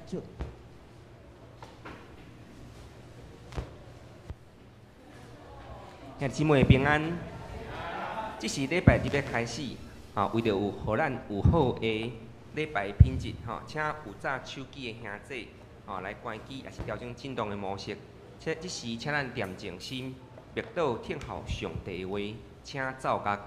就。兄姊妹平安，这是礼拜日要开始，为着有互咱有好的礼拜品质，请有揸手机的兄弟，来关机，也是调整震动的模式。这时，请咱恬静心，默祷听候上帝的话，请奏乐。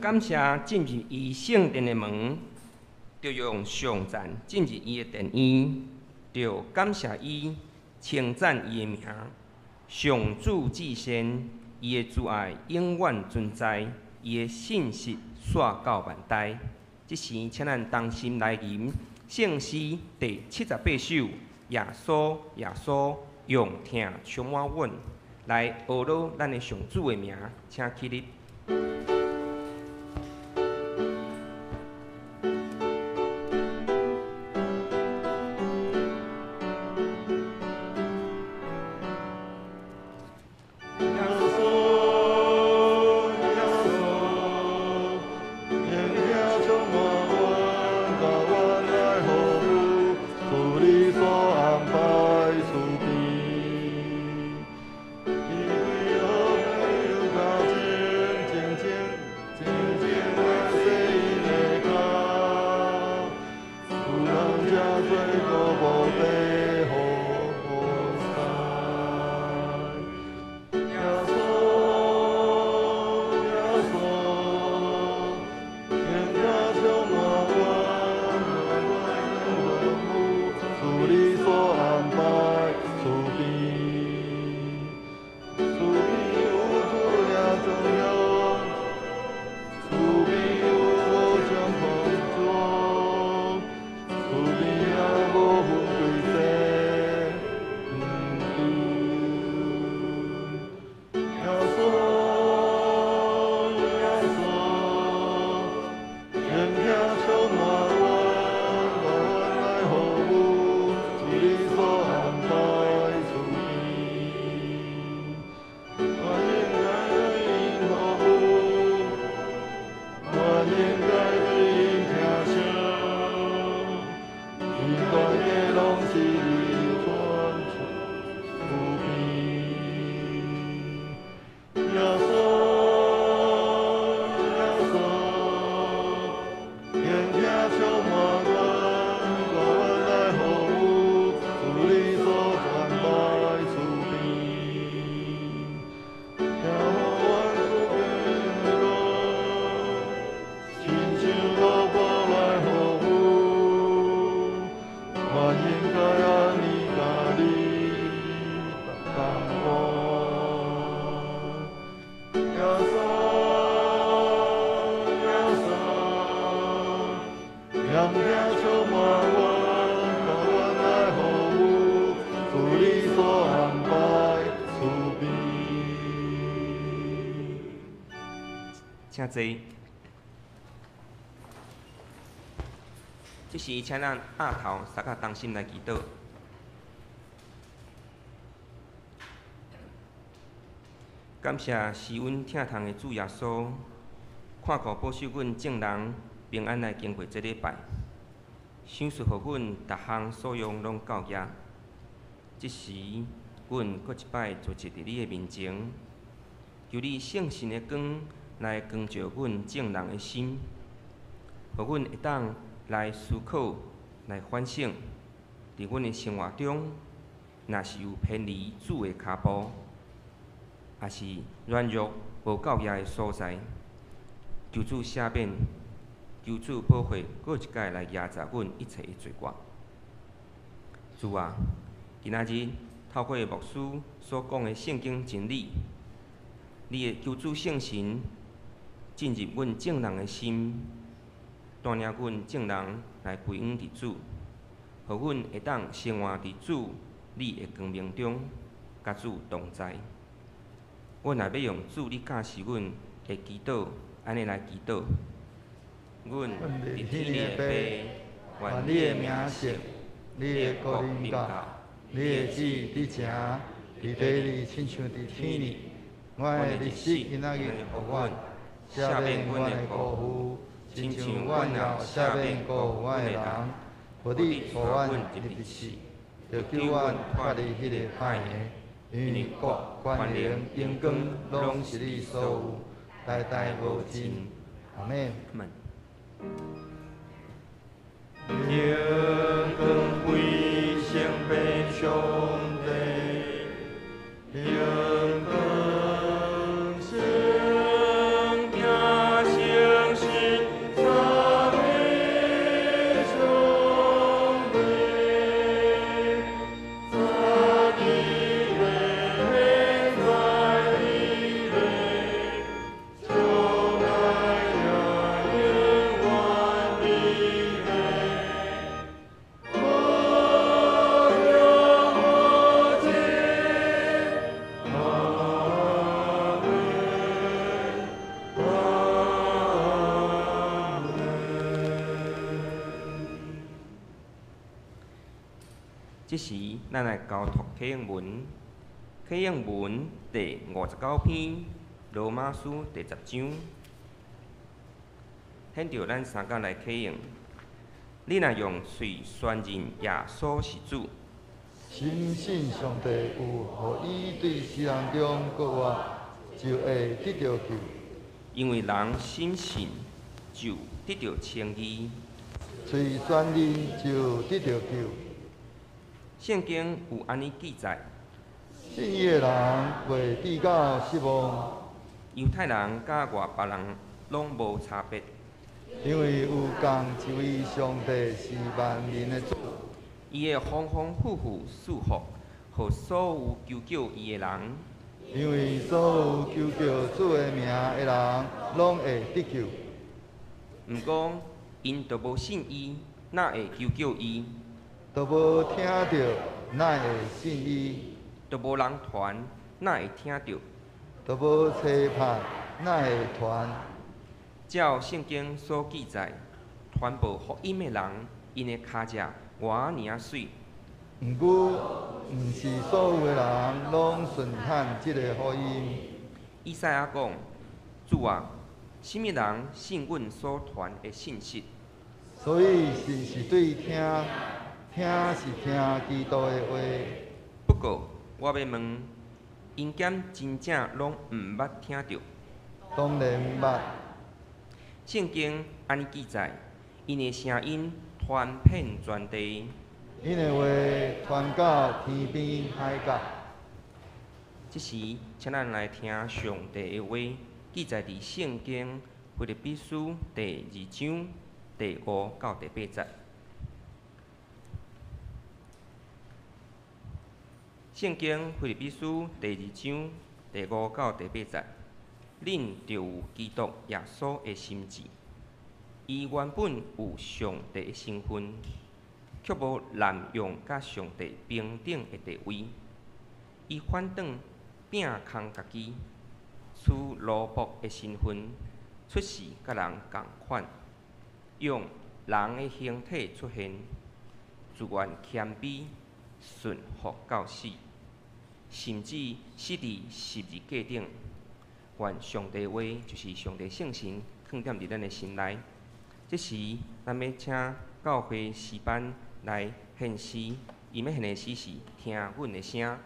感谢进入伊圣殿的门，就用上赞进入伊的殿院，就感谢伊，称赞伊的名。上主至善，伊的慈爱永远存在，伊的信实煞到万代。即时，请咱同心来吟圣诗第78首。耶稣，耶稣，用听充满阮，来学罗咱的上主的名，请起立。请坐。这时，请咱额头撒个同心来祈祷。感谢是阮疼痛的主耶稣，看顾保守阮众人平安来经过这礼拜，想述互阮逐项所用拢到遐。这时，阮搁一摆坐伫你的面前，求你圣神的光来光照阮众人的心，互阮会当来思考、来反省，伫阮的生活中，若是有偏离主的脚步，也是软弱无够业的所在，求主赦免，求主保护，搁一届来压榨阮一切的罪过。主啊，今仔日透过牧师所讲的圣经真理，你的求主圣神进入阮众人的心，带领阮众人来归向伫主，互阮会当生活伫主你的光明中，甲主同在。阮也要用主你教示阮的祈祷，安尼来祈祷。阮伫天的爸，愿你的名圣，你的国临到，你的旨伫正，伫地里亲像伫天里。我的日子今仔日互阮，赦免阮的过负，亲像阮也赦免过负阮的人。互你带阮入日死，就救阮脱离迄个歹的。因为国、权能、荣光，拢是你所有，代代无尽。阿门。荣光归圣父上帝，荣光圣名圣。即时咱来交读启应文，启应文第59篇，罗马书第10章。显着咱三角来启应，你若用嘴宣认耶稣是主，深信上帝有互伊对世人中国活，就会得到救。因为人深信就得到称义。嘴宣认就得到救。圣经有安尼记载：信伊的人袂至到失望，犹太人甲外别人拢无差别，因为有共一位上帝是万人的主。伊会丰丰富富赐福，互所有求救伊的人。因为所有求叫主的名的人，拢会得救。毋过，因都无信伊，哪会求救伊？都无听到，哪会信伊？都无人传，哪会听到？都无吹拍，哪会传？照圣经所记载，传播福音的人，因的骹脚偌尔水。毋过，毋是所有的人拢顺探即个福音。以赛亚讲：主啊，什么人信阮所传的信息？所以是对听是听基督的话。不过，我要问，因检真正拢毋捌听到？当然捌。圣经安尼记载，因的声音传遍全地。因的话传到天边海角。这时，请咱来听上帝的话，记载伫圣经腓立比书第2章第5到第8节。圣经腓立比书第2章第5到第8节，恁就有基督耶稣的心志。伊原本有上帝的身份，却无滥用甲上帝平等的地位。伊反倒摒空家己，取奴仆的身份，出世甲人共款，用人的形体出现，自愿谦卑，顺服到死，甚至死伫十字架顶。愿上帝话就是上帝圣神放踮伫咱的心内。这时，咱要请教会诗班来献诗，伊要献的诗是听阮的声。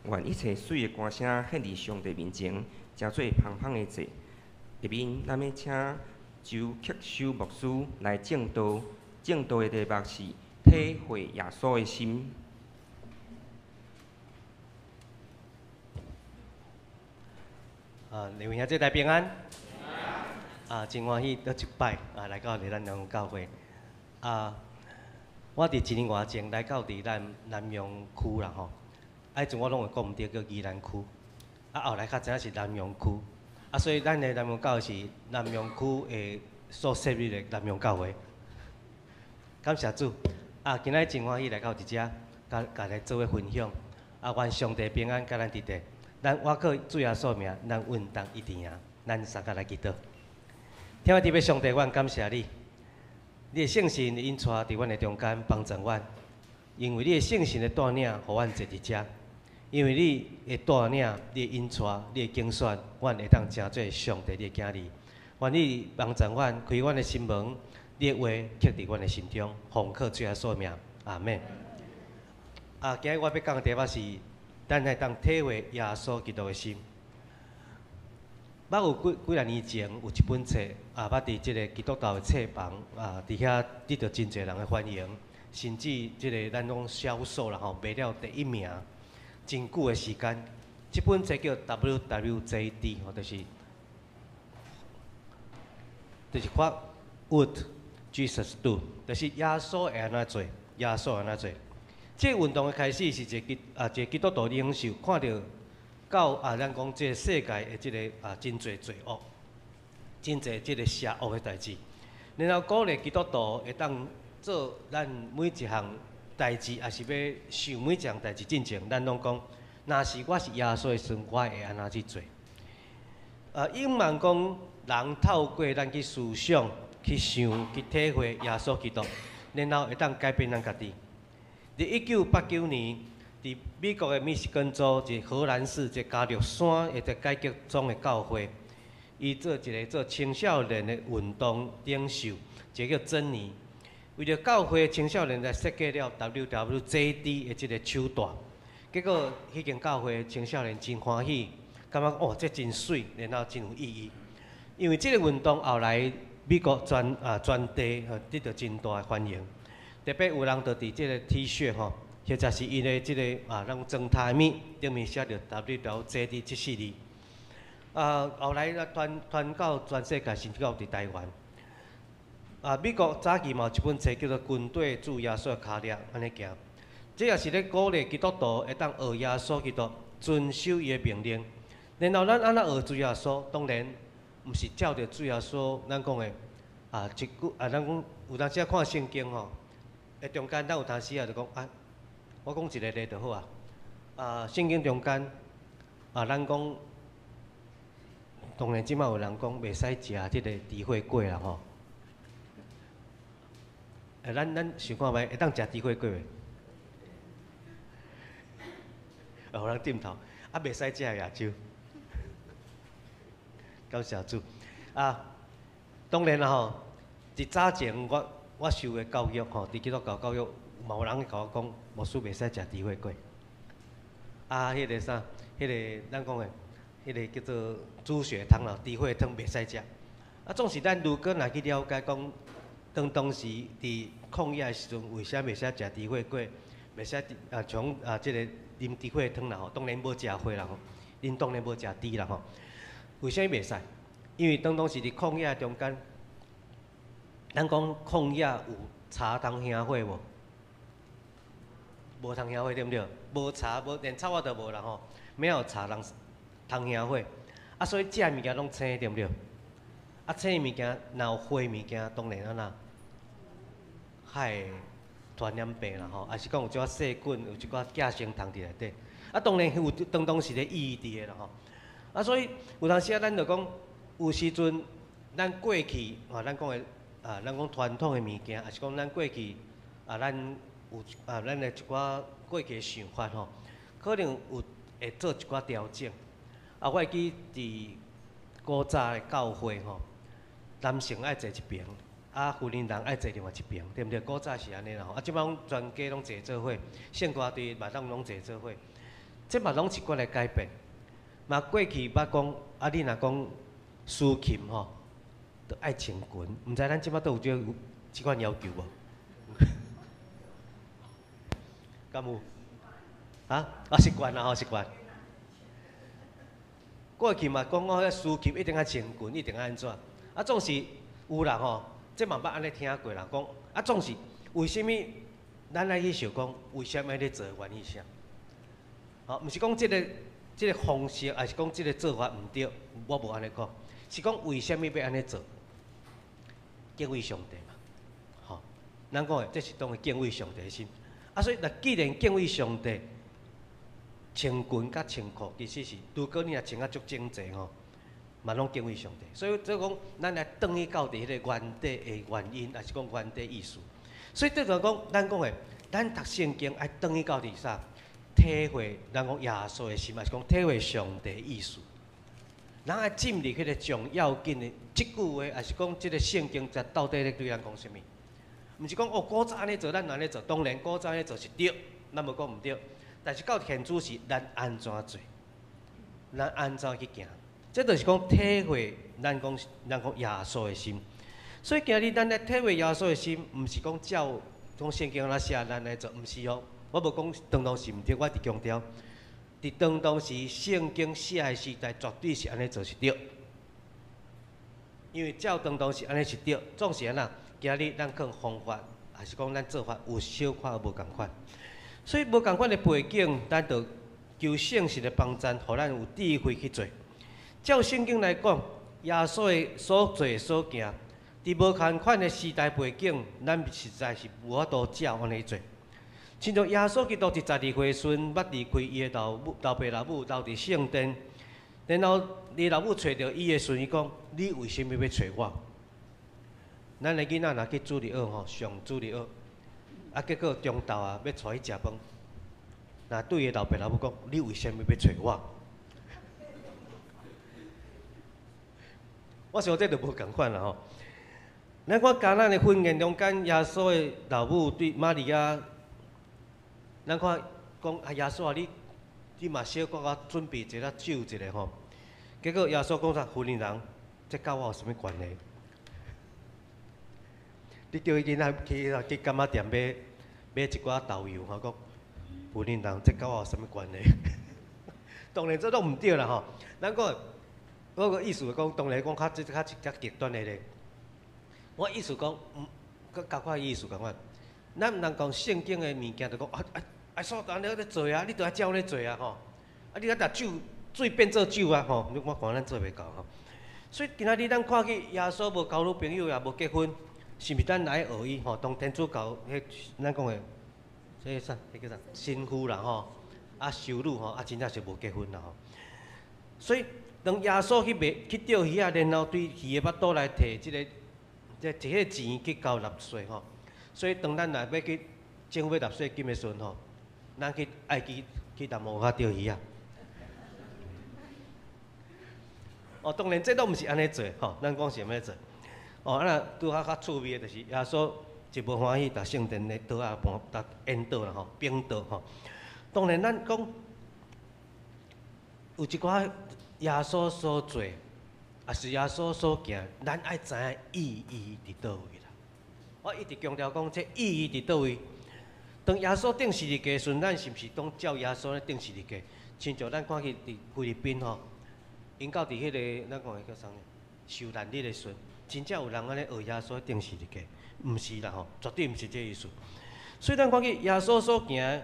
愿一切水的歌声献伫上帝面前，诚做芳芳的祭。下面咱要请周克修牧师来正道，正道的题目是体会耶稣的心。两位兄弟大平安。真欢喜倒一摆来到咱南洋教会。我伫1年外前来到咱南洋区啦吼，迄阵我拢会讲毋对，叫宜兰区。后来较知影是南洋区。所以咱的南洋教会是南洋区的所设立的南洋教会。感谢主！今仔真欢喜来到伫遮，甲大家做伙分享。愿上帝平安甲咱伫地。我靠主耶稣名，咱稳当一定赢。咱三个来祈祷。天父地父上帝，阮感谢你，你的圣神引带伫阮的中间帮助阮，因为你的圣神的带领，互阮坐伫遮。因为你的带领，你的引带，你的竞选，阮会当成做上帝你的囝儿。愿你帮助阮，开阮的心门，你的话刻伫阮的心中，奉靠主耶稣名，阿门。今日我要讲的题目是，咱来当体会耶稣基督的心。捌有几啊年前有一本册，捌伫即个基督教的册房，伫遐得到真侪人的欢迎，甚至即个咱讲销售啦吼，卖了第1名，真久的时间。即本册叫 WWJD 吼，就是 What would Jesus do？ 就是耶稣会安怎做，耶稣安怎做。这个运动的开始是一个基督徒领袖看到咱讲这个世界的这个真侪罪恶，真侪这个邪恶的代志，然后鼓励基督徒会当做咱每一项代志，也是要想每一项代志进前，咱拢讲，若是我是耶稣的孙，我会安怎去做？隐瞒讲人透过咱去思想、去想、去体会耶稣基督，然后会当改变咱家己。伫1989年，伫美国的密西根州一荷兰市一加略山一个改革中的教会，伊做青少年的运动领袖，一个叫珍妮。为着教会青少年来设计了 WWJD 的这个手段，结果迄间教会青少年真欢喜，感觉哦这真水，然后真有意义。因为这个运动后来美国全地得到真大的欢迎。特别有人就伫即个 T 恤吼，或者是伊的即个咱装台面顶面写着 WWJD 这4字。后来传到全世界，甚至到伫台湾。美国早期嘛有一本册叫做《军队主耶稣的脚链》，安尼行。这也是咧鼓励基督徒会当学耶稣基督，遵守伊的命令。然后咱安怎学主耶稣？当然毋是照着主耶稣咱讲的一句咱讲有当时看圣经吼。中间咱有当时就讲我讲一个例就好圣经中间咱讲，当然即摆有人讲袂使食即个智慧果啦吼。咱想看觅会当食智慧果袂？互人点头。袂使食野酒。感谢主。当然啦吼，伫早前我受的教育吼，伫基督教教育，嘛有人会甲我讲，牧师袂使食智慧果。迄个啥，迄个咱讲的，迄个叫做猪血汤咯，智慧汤袂使食。总是咱如果若去了解讲，当时伫抗疫的时阵，为啥袂使食智慧果？袂使从即个啉智慧汤啦吼，当然无食花啦吼，恁当然无食猪啦吼。为啥袂使？因为当时伫抗疫中间。咱讲抗疫有茶通兄火无？无通兄火对毋对？无茶，连草仔都无啦吼。没有茶通兄火，所以食物件拢青对毋对？青物件，若有花物件，当然害传染病啦吼，也是讲有一寡细菌，有一寡寄生虫伫内底。当然有当时的意义伫个啦吼。所以有当时咱就讲，有时阵咱过去咱讲的。咱讲传统的物件，也是讲咱过去咱有咱的一寡过去的想法吼，可能有会做一寡调整。我会记伫古早的教会吼，男性爱坐一边，妇人人爱坐另外一边，对毋对？古早是安尼啦吼，即摆拢全家拢坐做伙，圣歌队嘛当拢坐做伙。这嘛拢是过来改变。嘛过去捌讲，啊你若讲思琴吼，都爱穿裙，毋知咱即摆都有即款要求无？敢有？啊习惯啦吼，习惯。过去嘛讲我迄思琴一定爱穿裙，一定爱安怎？啊总是有人吼，这嘛捌安尼听过人讲，啊总是为什么咱爱去想讲，为什么安尼做原因啥？吼，毋是讲即个方式，还是讲即个做法毋对，我无安尼讲，是讲为什么要安尼做？敬畏上帝嘛，吼，咱讲的这是当个敬畏上帝的心。啊，所以若既然敬畏上帝，穿裙甲穿裤其实是，如果你若穿啊足整齐吼，嘛拢敬畏上帝。所以即讲，咱来转去到伫迄个原底的原因，还是讲原底意思。所以这就讲，咱讲的，咱读圣经爱转去到伫啥？体会咱讲耶稣的心，还是讲体会上帝的意思。咱爱进入迄个重要紧的即句话，还是讲即个圣经才到底咧对咱讲啥物？毋是讲哦，古早安尼做，咱安尼做。当然，古早安尼做是对，咱无讲毋对。但是到现主是咱安怎做，咱安怎去行，这就是讲体会咱讲耶稣的心。所以今日咱来体会耶稣的心，毋是讲照讲圣经那写咱来做，毋是哦。我无讲当当是毋对，我伫强调，伫当当时圣经写的时代，绝对是安尼做是对。因为照当当时安尼是对，总是安那。今日咱可能方法，还是讲咱做法有小可无共款，所以无共款的背景，咱就求圣神的帮助，互咱有智慧去做。照圣经来讲，耶稣的所做所行，伫无共款的时代背景，咱实在是无法度照安尼做。亲像耶稣基督伫12岁时，捌离开伊的老爸老母，留伫圣殿，然后伊老母找到伊的时，伊讲：你为什么要找我？咱的囡仔若去主日学吼，上主日学，啊，结果中昼啊要带伊食饭，若对伊老爸老母讲：你为什么要找我？我想这就无共款啦吼。咱看迦南的婚宴中间，耶稣的老母对玛利亚，咱看讲啊，耶稣啊，你嘛小可我准备一个酒一个吼。结果耶稣讲啥？婚姻人，这甲我有啥物关系？你叫伊囡仔去干仔店买一寡豆油，吼，讲婚姻人，这甲我有啥物关系？当然这拢毋对啦吼。咱讲，我个意思讲，当然讲较极端的咧。我意思讲，甲我意思共款。咱毋通讲圣经的物件，就讲所安尼咧做啊，你著爱照咧做啊吼。啊，你若酒水变做酒啊吼，我看咱做袂到吼。所以今仔日咱看去耶稣无交女朋友，也无结婚。是毋是咱来学伊吼？当天主教迄咱讲的，这啥？迄叫啥？新妇啦吼，啊修女吼，啊真正是无结婚啦吼。所以当耶稣去钓鱼啊，然后对鱼的腹肚来摕迄个钱去交纳税吼。所以当咱若要去政府纳税金的时阵吼，咱爱去淡薄仔钓鱼啊。哦，当然这都毋是安尼做吼，咱讲是安尼做。哦，啊那拄较趣味的，就是耶稣一无欢喜，逐圣殿的桌啊盘，逐烟倒啦吼，冰倒吼。当然，咱讲有一寡耶稣所做，也是耶稣所行，咱爱知影意义伫倒位啦。我一直强调讲，这意义伫倒位。当耶稣定十字架时，咱是毋是当照耶稣咧定十字架？亲像咱看去伫菲律宾吼，因到伫迄个咱讲的叫啥物？受难日的时。真正有人安尼学耶稣定十字架，毋是啦吼，绝对毋是这意思。所以咱看去耶稣所行，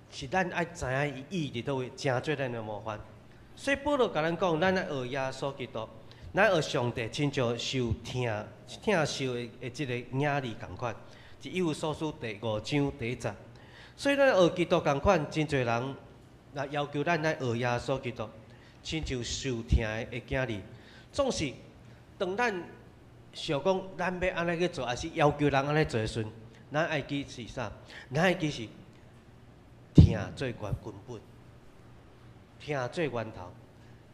是咱爱知影伊意义伫倒位，真做咱的模范。所以保罗甲咱讲，咱爱学耶稣基督，咱学上帝，亲像受疼受的即个影子共款。是以弗所书第5章第1节。所以咱学基督共款，真侪人若要求咱来学耶稣基督，亲像受疼的囝儿。总是，当咱想讲咱要安尼去做，还是要求人安尼做的时阵，咱爱记是啥？咱爱记是疼做根本，疼做源头。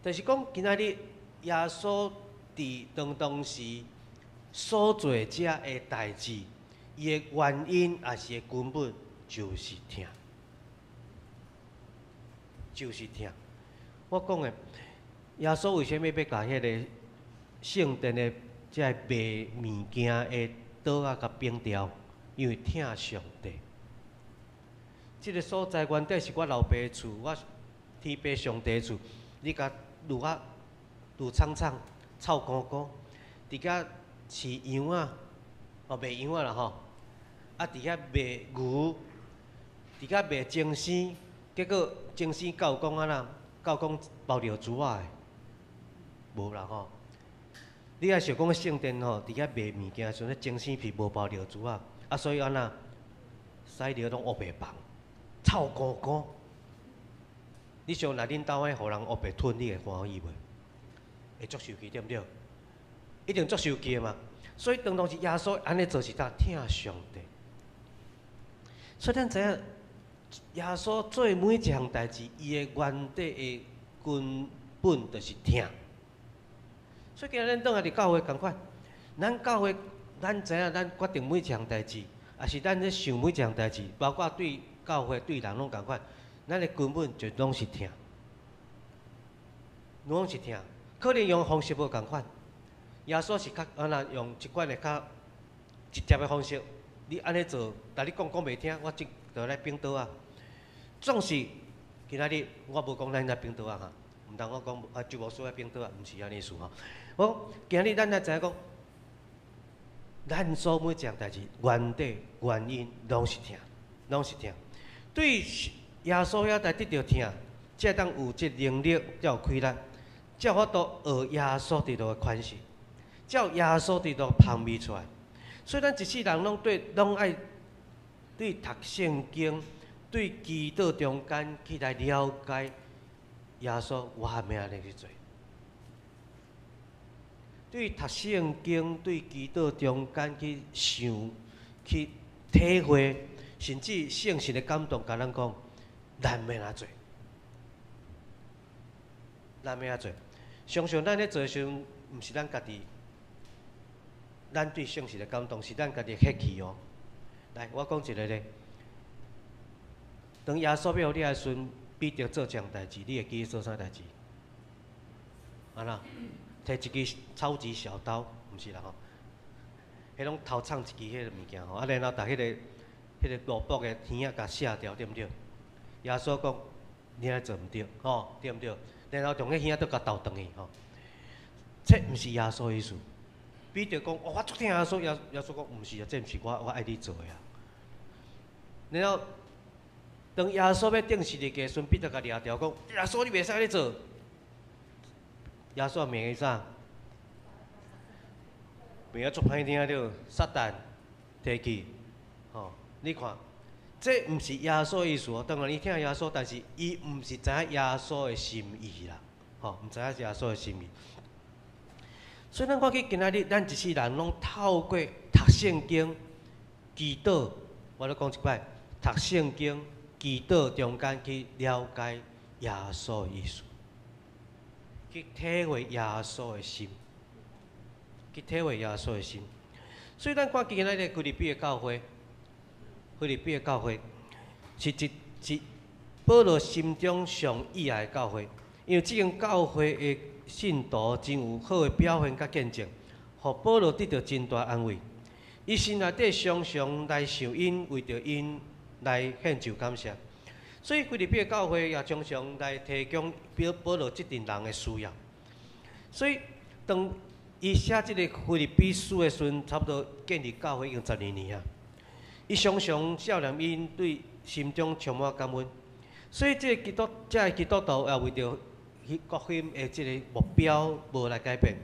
就是讲，今仔日耶稣伫当时所做遮的代志，伊的原因也是根本就是疼。就是疼。我讲的，耶稣为什么要甲迄个圣殿的即个卖物件的桌仔甲冰掉？因为疼上帝。即个所在原底是我老爸的厝，我天父上帝的厝，你甲路苍苍、臭光光，伫遐饲羊啊，卖羊啊啦吼，啊伫遐卖牛，伫遐卖精生，结果精生教讲啊啦，教讲包着猪仔的，无啦吼。你也想讲圣殿吼，伫遐卖物件时阵，精生皮无包着猪仔，啊所以安那使着拢乌白放，臭光光。你想，若恁兜遐互人乌白吞，你会欢喜袂？会足受气对毋对？一定足受气嘛。所以当时耶稣安尼做是他疼上帝。所以咱知影，耶稣做每一项代志，伊的原底的根本就是疼。所以今日咱倒来伫教会共款，咱教会咱知影，咱决定每一项代志，也是咱咧想每一项代志，包括对教会对人拢共款，咱的根本就拢是疼，拢是疼。可能用方式无共款，耶稣是较安那用一款的较直接的方式，你安尼做，但你讲袂听，我即就来冰刀啊。总是今仔日我无讲咱来冰刀啊哈，毋通我讲啊就无需要冰刀啊，毋是安尼事吼。我今日咱来知影讲，咱所每一项代志原底原因拢是疼，拢是疼。对耶稣遐来得到疼，才当有即能力，才有开力。才有法度学耶稣伫度的款式，才有耶稣伫度旁边出来。所以咱一世人拢爱对读圣经，对祈祷中间去来了解耶稣为虾米安尼去做。对读圣经，对祈祷中间去想、去体会，甚至圣神的感动，甲咱讲，咱要安怎做？咱要安怎做？常常咱咧做时阵，毋是咱家己，咱对圣神的感动是咱家己客气哦。来，我讲一个咧，当耶稣要你的时阵，必定做这样代志，你会记做啥代志？安那，摕一支超级小刀，毋是啦吼，迄种头藏一支迄个物件吼，啊然后把迄个萝卜的耳仔甲卸掉，对毋对？耶稣讲，你安尼做毋对，吼，对毋对？然后从迄耳仔都甲倒转去吼，这毋是耶稣的意思。彼得讲，哦，我昨天耶稣讲，毋是啊，这毋是我爱你做的啊。然后当耶稣要定时日的时阵，彼得甲掠条讲，耶稣你袂使安尼做。耶稣名是啥？名足歹听着，撒旦提去，吼，你看。这毋是耶稣的意思哦，当然你听耶稣，但是伊毋是知影耶稣的心意啦，吼，毋知影耶稣的心意。所以咱看去今仔日，咱一世人拢透过读圣经、祈祷，我咧讲一摆，读圣经、祈祷中间去了解耶稣的意思，去体会耶稣的心，去体会耶稣的心。所以咱看今仔日菲律宾的教会。菲律宾的教会是保罗心中上意爱的教会，因为这间教会的信徒真有好的表现甲见证，互保罗得到真大安慰。伊心内底常常来想因，为着因来献上感谢。所以菲律宾的教会也常常来提供保罗这群人的需要。所以当伊写这个菲律宾书的时阵，差不多建立教会已经12年啊。伊常常少年因对心中充满感恩，所以这个基督徒也为着福音的这个目标无来改变，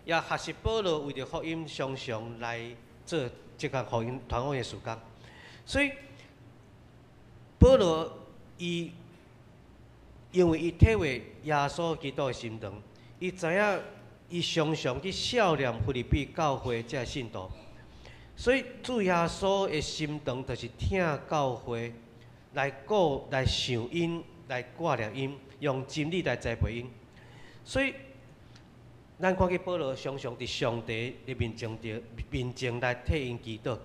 也学习保罗为着福音常常来做这个福音传福音的事工。所以保罗因为伊体会耶稣基督的心肠，伊知影伊常常去孝念菲律宾教会这信徒。所以主耶稣的心肠，就是听教会来来想因，来挂念因，用真理来栽培因。所以，咱看见保罗常常伫上帝的面前来替因祈祷。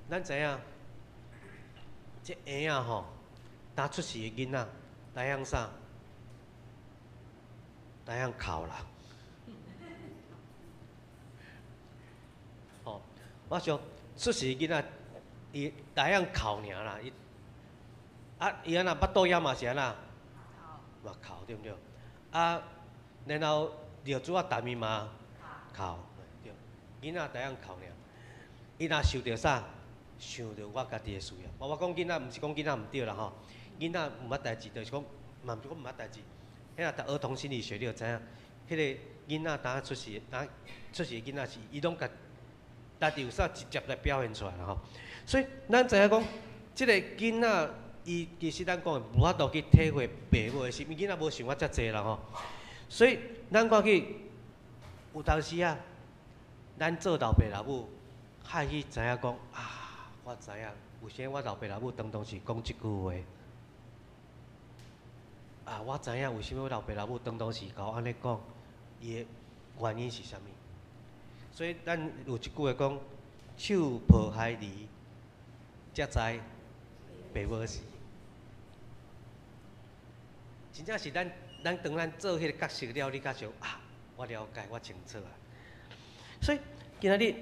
咱知影，这婴仔吼，刚出世的囡仔，大样啥？大样哭啦。哦，我想出世囡仔，伊大样哭尔啦，伊安那巴肚枵嘛是安那，嘛哭对不对？啊，然后尿珠仔淡伊嘛哭，对，囡仔大样哭尔。伊若想着啥？想着我家己的需要。我讲囡仔，毋是讲囡仔毋对啦吼，囡仔毋捌代志，就是讲，嘛毋是讲毋捌代志。迄若读儿童心理学，你就知影，迄个囡仔当出世的囡仔是，伊拢家己有啥直接来表现出来啦吼。所以咱知影讲，即个囡仔，伊其实咱讲的无法度去体会父母的心，因为囡仔无想法遮济啦吼。所以咱看去，有当时啊，咱做老爸老母。害去知影讲啊，我知影为啥我老爸老母当是讲即句话啊，我知影为什么我老爸老母当是甲我安尼讲，伊的原因是啥物？所以咱有一句话讲，手抱孩儿，才知爸母是。真正是咱当咱做迄个角色了，你较想啊，我了解，我清楚啊。所以今仔日。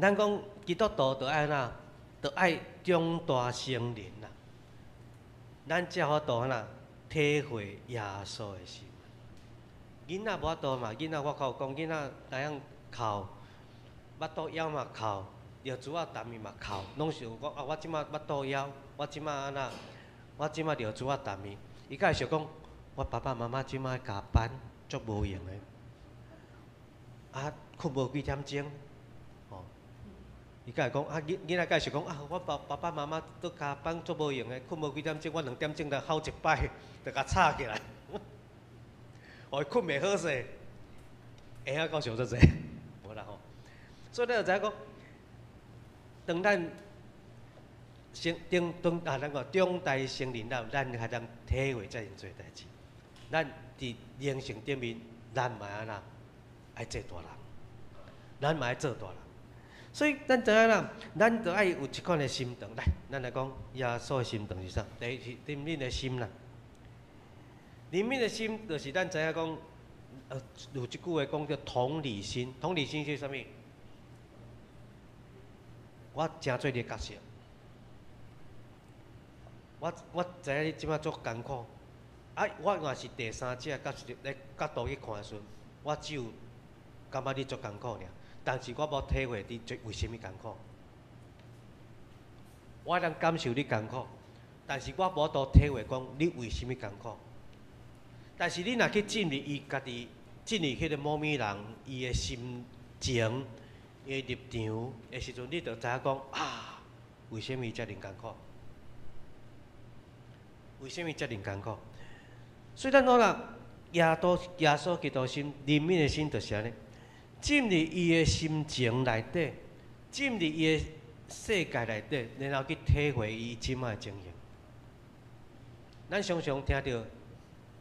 咱讲基督徒着爱哪，着爱长大成人啦。咱才法度哪体会耶稣的心。囡仔无法度嘛，囡仔我靠讲囡仔那样哭，巴肚枵嘛哭，尿珠仔淡伊嘛哭，拢想讲啊，我即马巴肚枵，我即马安那，我即马尿珠仔淡伊，伊才会想讲，我爸爸妈妈即马加班，足无用的，啊，困无几点钟。伊甲会讲啊，囡仔甲想讲啊，我爸爸妈妈都加班做无用诶，困无几点钟，我2点钟来吼一摆，就甲吵起来，互伊困袂好势，会晓到上遮济，无啦吼。所以咱就知影讲，当咱咱讲长大成人了，咱才能体会遮尔多代志。咱伫人生顶面，咱嘛安那爱做大人，咱嘛爱做大人。所以咱知影啦，咱着爱有一款的心肠。来，咱来讲耶稣的心肠是啥？第一是怜悯的心啦。怜悯的心，就是咱知影讲，有一句话讲叫同理心。同理心是啥物？我真做你的角色，我知影你即摆足艰苦，啊，我若是第三者角度去看的时阵，我只有感觉你足艰苦尔。但是我无体会你为虾米艰苦，我能感受你艰苦，但是我无多体会讲你为虾米艰苦。但是你若去进入伊家己，进入迄个某物人伊的心情、伊的立场的时阵，你就知影讲啊，为虾米遮尔艰苦？为虾米遮尔艰苦？所以咱讲啦，耶稣基督心怜悯的心就是安尼。进入伊的心情内底，进入伊的世界内底，然后去体会伊即摆的情形。咱常常听到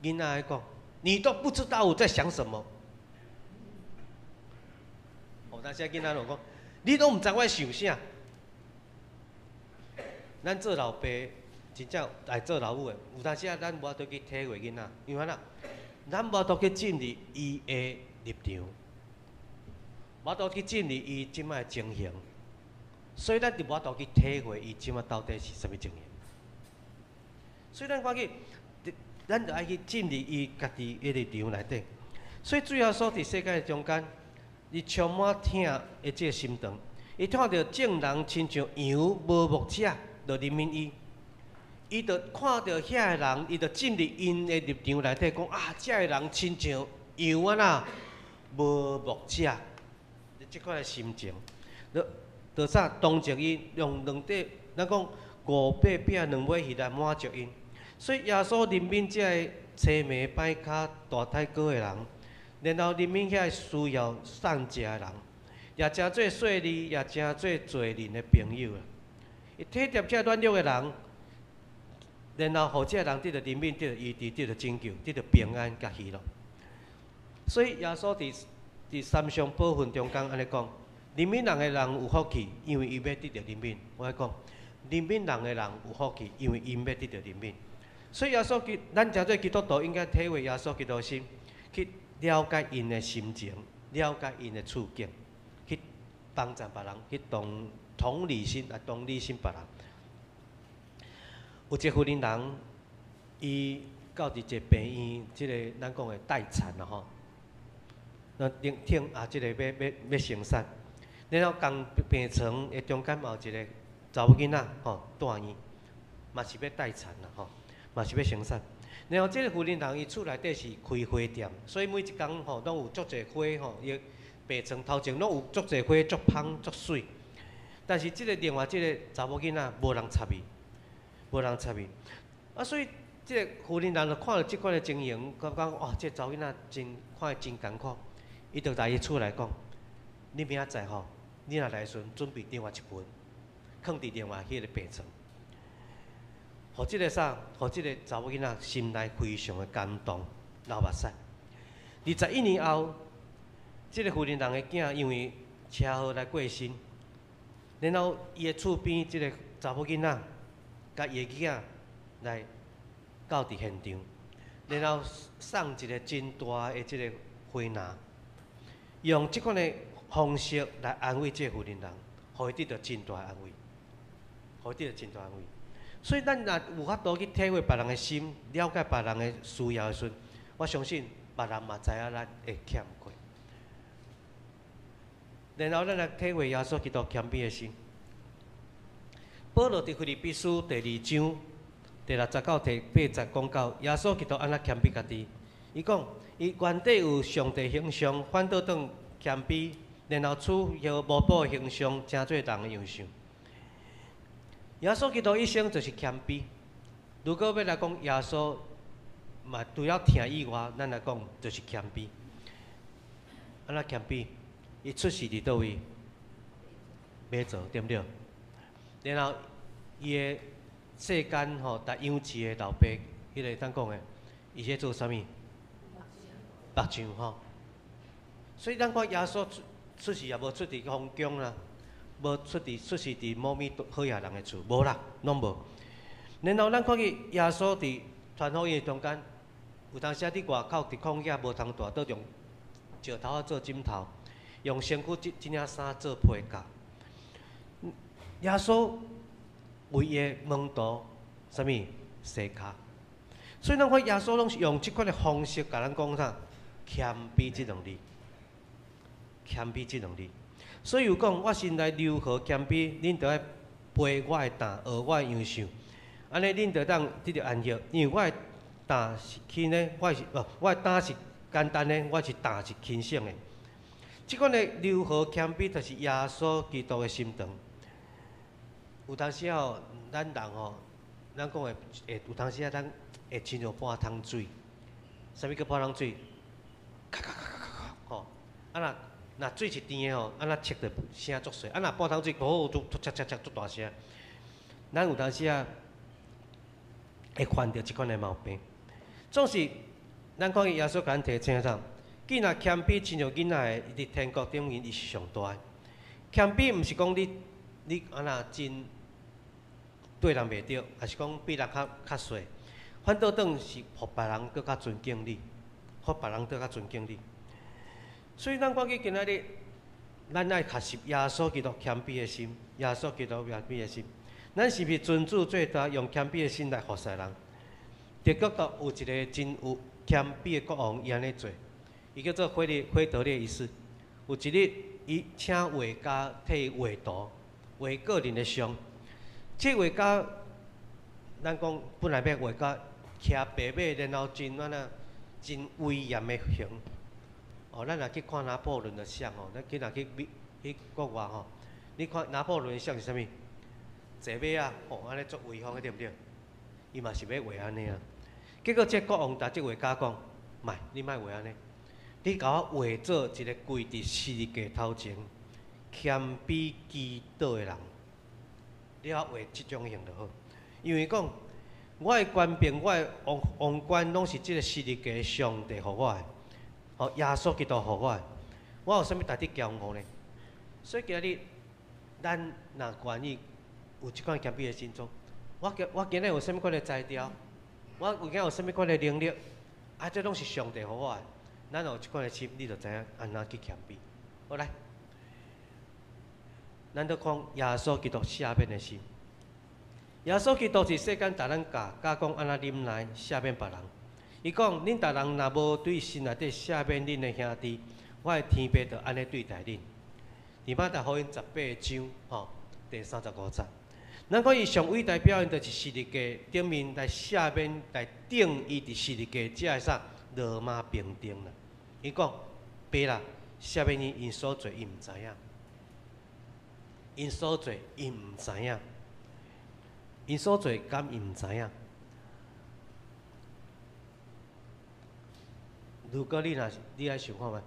囡仔在讲：“你都不知道我在想什么。”哦，但是囡仔就讲：“你都毋知我想啥。”咱做老爸，真正来做老母的，有当时啊，咱无法度去体会囡仔，因为哪？咱无法度去进入伊的立场。无法度去进入伊即摆的情形，所以咱就无法度去体会伊即摆到底是啥物情形。所以咱看去，咱就爱去进入伊家己的立场内底。所以最后所伫世界中间，伊充满疼的即个心肠，伊看到众人亲像羊无牧者，就怜悯伊。伊就看到遐个人，伊就进入因的立场内底，讲啊，遮个人亲像羊啊呐，无牧者。即款的心情，就啥？同情因，用两块，咱讲500饼2尾鱼来满足因。所以耶稣怜悯这个痴迷歹脚、大太高的人，然后怜悯遐需要送食的人，也诚做细腻，也诚做做人的朋友啊。伊体贴这软弱的人，然后互这人得到怜悯，得到医治，得到拯救，得到平安甲喜乐。所以耶稣伫三上宝训中间安尼讲，怜悯人的人有福气，因为伊要得到怜悯。我讲，怜悯人的人有福气，因为伊要得到怜悯。所以耶稣咱真做基督徒应该体会耶稣基督的心，去了解因的心情，了解因的处境，去帮助别人，去同理心同理心别人。有一个妇人人，伊到伫一个病院，即个咱讲的待产啦吼。那听即个要生产，然后共病床的中间嘛有一个查某囡仔吼住院，嘛是要待产啦吼，嘛是要生产。然后即个妇人人伊厝内底是开花店，所以每一工吼拢有足侪花吼，伊病床头前拢有足侪花，足香足水。但是另外即个查某囡仔无人插伊，无人插伊。啊，所以即个妇人人就看到即款的情形，讲哇，即个查某囡仔看伊真艰苦。伊就来伊厝来讲，你明仔载吼，你若来时阵准备另外一盆，放伫另外迄个病床。互即个啥？互即个查某囡仔心内非常的感动，流目屎。21年后，即个妇人人的囝因为车祸来过身，然后伊的厝边即个查某囡仔，甲伊的囝来到伫现场，然后送一个真大的即个花篮。用即款的方式来安慰这个妇人人，互伊得到真大安慰，互伊得到真大安慰。所以咱若有法度去体会别人的心，了解别人的需要的时阵，我相信别人嘛知影咱会欠过。然后咱来体会耶稣基督谦卑的心。保罗伫腓立比书第2章第60到第80讲到，耶稣基督安怎谦卑家己。伊讲。伊原底有上帝形象，反倒当谦卑，然后取许无宝的形象，成做人的样式。耶稣基督一生就是谦卑。如果要来讲耶稣，嘛除了听以外，咱来讲就是谦卑。安怎谦卑？伊出世伫倒位？马祖，对不对？然后伊的世间吼，达养殖的老爸，迄个咱讲的，伊在做啥物？目睭吼，所以咱看耶稣出世也无出伫皇宫啦，无出世伫某咪好野人的厝，无啦，拢无。然后咱看去耶稣伫传福音中间，有当时啊伫外口伫旷野无通大，倒用石头做枕头，用身躯一领衫做被甲。耶稣为伊的门徒啥物洗骹，所以咱看耶稣拢是用即款的方式甲咱讲啥？谦卑这两字，谦卑这两字。所以有讲，我心内如何谦卑，恁就要背我的担，学我的样式。安尼恁就当得到安息，因为我的担是轻的，我的担是简单的，我是担是轻省的。即款的如何谦卑，就是耶稣基督的心肠。有当时吼，咱人吼，咱讲的有当时啊，咱会亲像半桶水。啥物叫半桶水？吼，啊若水是甜的吼，啊若切着声足细，啊若半桶水哦，足足大声。咱有当时啊，会犯着即款的毛病。总是咱看耶稣甲咱提醒啥？既然谦卑亲像囡仔的，伫天国顶面伊是上大的。谦卑毋是讲你安那真对人袂着，还是讲比人较细，反倒当是互别人更较尊敬你。互别人都较尊敬你，所以咱看去今仔日，咱爱学习耶稣基督谦卑的心，耶稣基督谦卑的心。咱是毋是尊主最大，用谦卑的心来服侍人？德国岛有一个真有谦卑的国王，伊安尼做，伊叫做惠德烈一世。有一日，伊请画家替画图，画个人的像。这画家，咱讲本来要画家骑白马，然后真威严的形，哦，咱若去看拿破仑的像吼，咱去去国外吼，你看拿破仑的像是啥物？坐马啊，哦，安尼足威风的对不对？伊嘛是要画安尼啊。结果这国王甲这画家讲，卖，你莫画安尼，你甲我画做一个跪伫世界头前谦卑祈祷的人，你较画即种型就好，因为讲。我的官兵，我的王冠，拢是即个世界上帝予我的，哦，耶稣基督予我的，我有啥物值得骄傲呢？所以今日咱若愿意有即款谦卑的心中，我今日有啥物款的才调，我有影有啥物款的能力，啊，这拢是上帝予我的。咱有即款的心，你就知影安怎去谦卑。好来，咱都看耶稣基督下面的心。耶稣基督是世间逐人教讲安怎忍耐下面别人。伊讲：恁逐人若无对心内底下面恁的兄弟，我的天父就安尼对待恁。伫马太福音18章第35节。咱看伊上伟大表现，就是十字架顶面来下面来顶伊伫十字架遮个啥罗马兵丁啦。伊讲：爸啦，下面因所做伊毋知影，因所做伊毋知影，因所做敢伊毋知影。如果你来想看觅，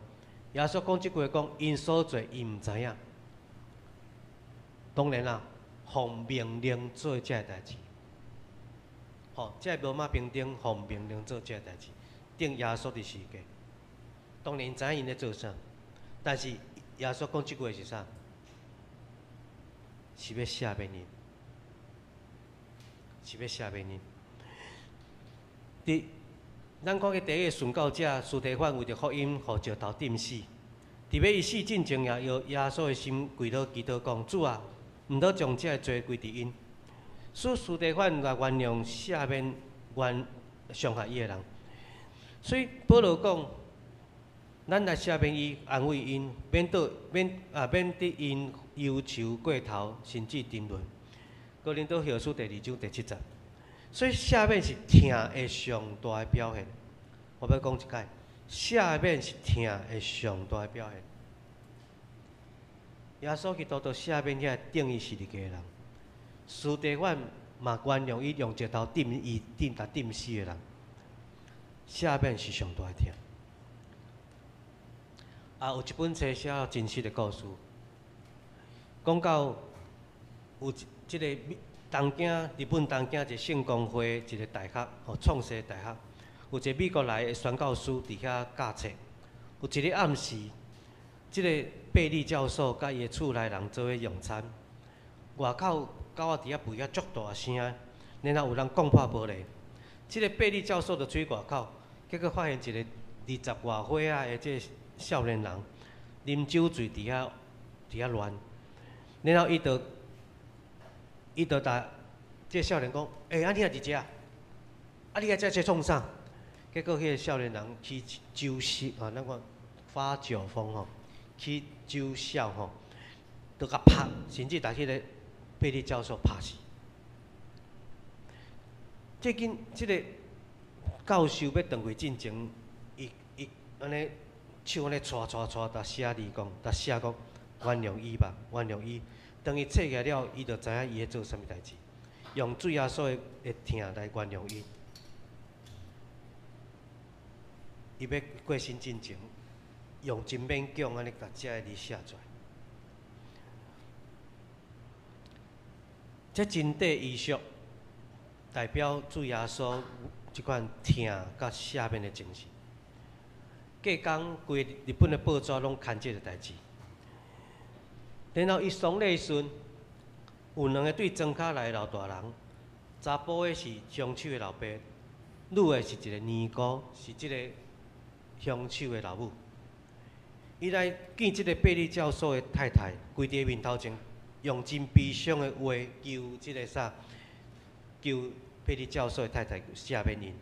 耶稣讲即句话讲，因所做伊毋知影。当然啦，奉命令做遮个代志。这罗马兵丁奉命令做遮个代志，顶耶稣伫世界。当然知影因咧做啥，但是耶稣讲即句话是啥？是要赦免因，是要赦免因。咱看个第一个殉教者司提反为着福音，互石头钉死。伫要伊死进前，也摇耶稣的心跪倒祈祷讲：主啊，毋通将这罪归伫因。使司提反来原谅赦免伤害伊的人。所以保罗讲，咱来赦免伊，安慰因，免得因忧愁过头，甚至沉沦。哥林多后书第2章第7节。所以赦免是疼的上大的表现。我要讲一解，赦免是疼的上大的表现。耶稣基督都赦免遐定伊十字架的人，司提反嘛原谅伊用石头钉死的人。赦免是上大的疼。有一本册写了真实的故事，讲到有即个。日本东京一个圣公会一个大学，创世大学，有一个美国来的宣教师伫遐教册。有一个暗时，即个贝利教授甲伊的厝内人做伙用餐，外口狗仔伫遐吠啊足大声，然后有人讲破玻璃。即个贝利教授就出去外口，结果发现一个20外岁的即个少年人啉酒醉伫遐乱，然后伊就答即个少年讲：啊，你也伫遮啊？你啊遮创啥？结果迄个少年人去酒笑咱讲发酒疯去酒笑都甲拍，甚至把迄个贝利教授拍死。即个教授要转回进前，伊安尼手安尼搓，甲写字讲，甲写讲原谅伊吧，原谅伊。当伊切起了，伊就知影伊咧做啥物代志，用主耶稣的疼来原谅伊。伊要过身进前，用真勉强安尼甲遮个字写出来。这真谛医术代表主耶稣即款疼甲赦免的精神。隔工，规日本的报纸拢刊这个代志。然后伊丧礼时，有2个对庄脚来的老大人，查甫的是凶手的老爸，女的是一个尼姑，是即个凶手的老母。伊来见即个贝利教授的太太，跪伫面头前，用真悲伤的话求即个求贝利教授的太太赦免因。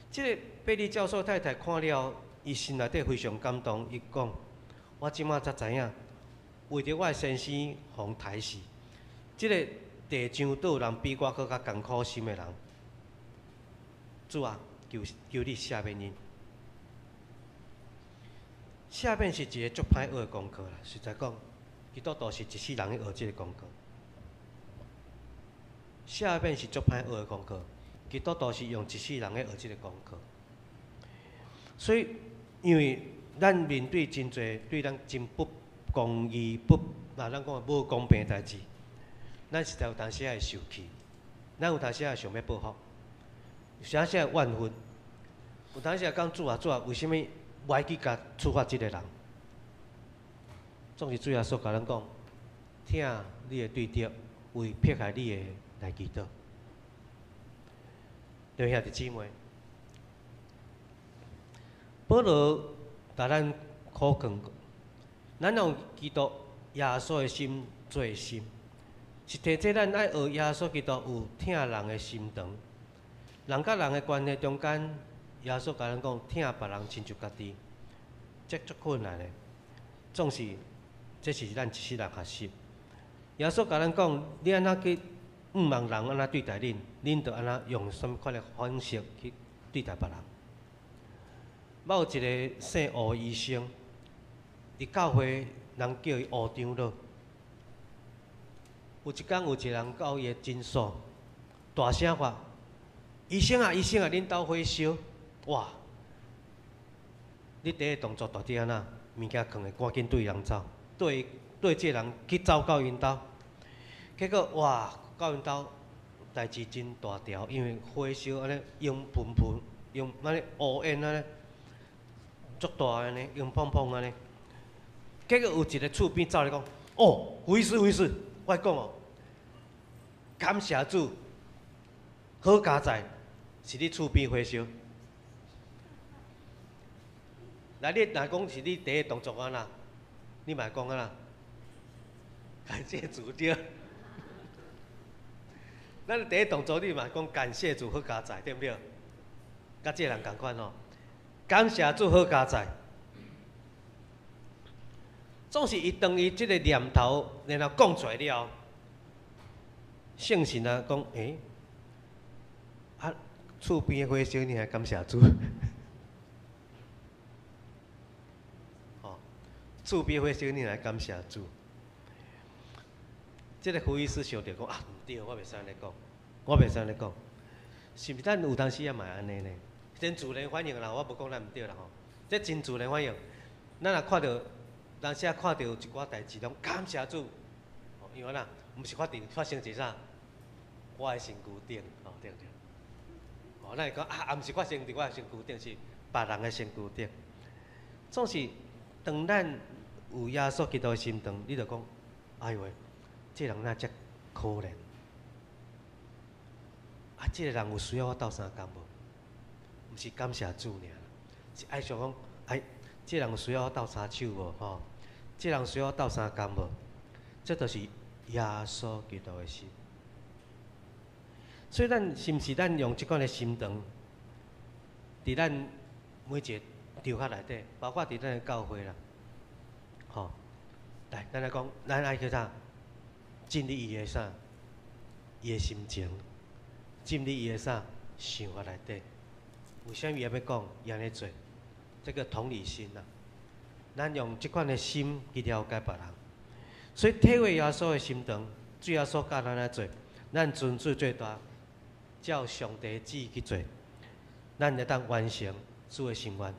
即个贝利教授太太看了，伊心内底非常感动，伊讲：我即马才知影。为着我的先生互刣死，即个地上都有人比我搁较艰苦心的人。主啊，求你赦免因。赦免是一个足歹学的功课啦，实在讲，基督徒是一世人去学即个功课。赦免是足歹学的功课，基督徒是用一世人去学即个功课。所以，因为咱面对真侪对咱真不公义咱讲无公平的代志，咱实在有当时会受气，咱有当时会想要报复，有当时会怨愤，有当时会讲主啊，为什么我爱去甲处罚即个人？总是主耶稣甲咱讲，听你的对着，为迫害你的来祈祷。弟兄姊妹，保罗甲咱苦劝，咱用基督耶稣的心做心，是提醒咱爱学耶稣基督有疼人的心肠。人甲人的关系中间，耶稣甲咱讲，疼别人亲像家己，这足困难的。总是，这是咱一世人学习。耶稣甲咱讲，你安怎去毋望人安怎对待恁，恁着安怎用什么款的方式去对待别人。我有一个姓吴医生，伫教会人叫伊吴长老。有一天有一个人到伊的诊所，大声话：“医生啊，医生啊，恁兜火烧！”哇！你第一动作到底安怎？物件放下，赶紧对人走，对这个人去走到因兜。结果哇，到因兜代志真大条，因为火烧安尼烟喷喷，用安尼乌烟安尼，足大安尼，烟砰砰安尼。结果有一个厝边走来讲：“哦，胡医师，我讲哦，感谢主，好佳哉，是你厝边火烧。”来，你若讲是你第一动作安那，你嘛讲安那，感谢主对。咱第一动作你嘛讲感谢主好佳哉，对不对？甲这人共款吼，感谢主好佳哉。总是伊当伊即个念头，然后讲出来了，圣神啊讲，厝边火烧你还感谢主？厝边火烧你来感谢主。这个胡医师想着讲啊，毋对，我袂使安尼讲，我袂使安尼讲。是毋是咱有当时也嘛安尼呢？真自然反应啦，我无讲咱毋对啦吼。这真自然反应。咱若看到，当时看到一寡代志，拢感谢主。因为哪，毋是发生一啥，我的身躯顶，对。咱会讲啊，毋是发生伫我的身躯顶，是别人的身躯顶。总是当咱有耶稣基督的心肠，你就讲，哎呦喂，这人哪遮可怜？啊，这个人有需要我斗相共无？毋是感谢主尔，是爱想讲，这人有需要我斗相手无？吼，这人需要我斗相共无？这就是耶稣基督的心。所以咱是毋是咱用即款的心肠，伫咱每一个场合内底，包括伫咱的教会啦。吼，来，咱来讲，咱爱去啥？尽力伊的啥？伊的心情，尽力伊的啥？想法内底，为虾米要讲伊安尼做？这个同理心啦，咱用即款的心去了解别人，所以体会耶稣的心肠，主耶稣教咱来做，咱遵守最大，照上帝旨意去做，咱会当完成主的心愿。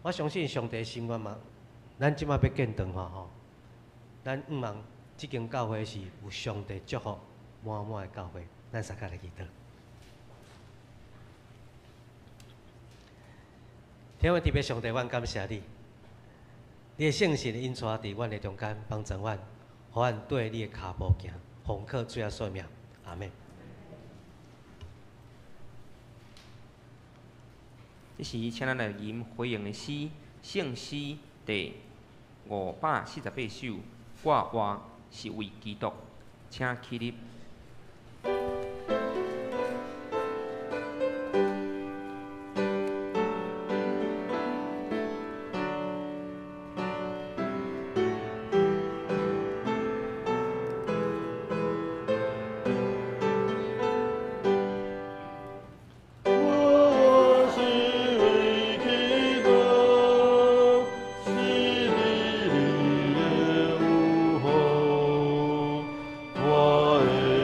我相信上帝的心愿嘛。咱即摆要建堂吼，咱毋望即间教会是有上帝祝福满满的教会。咱大家来祈祷。天父特别上帝，阮感谢你，你的圣神引带伫阮的中间，帮助阮，互阮对你的脚步行，奉靠主耶稣的名，阿门。这是请咱来吟回应的诗，圣诗第548首，我活是为基督，请起立。我的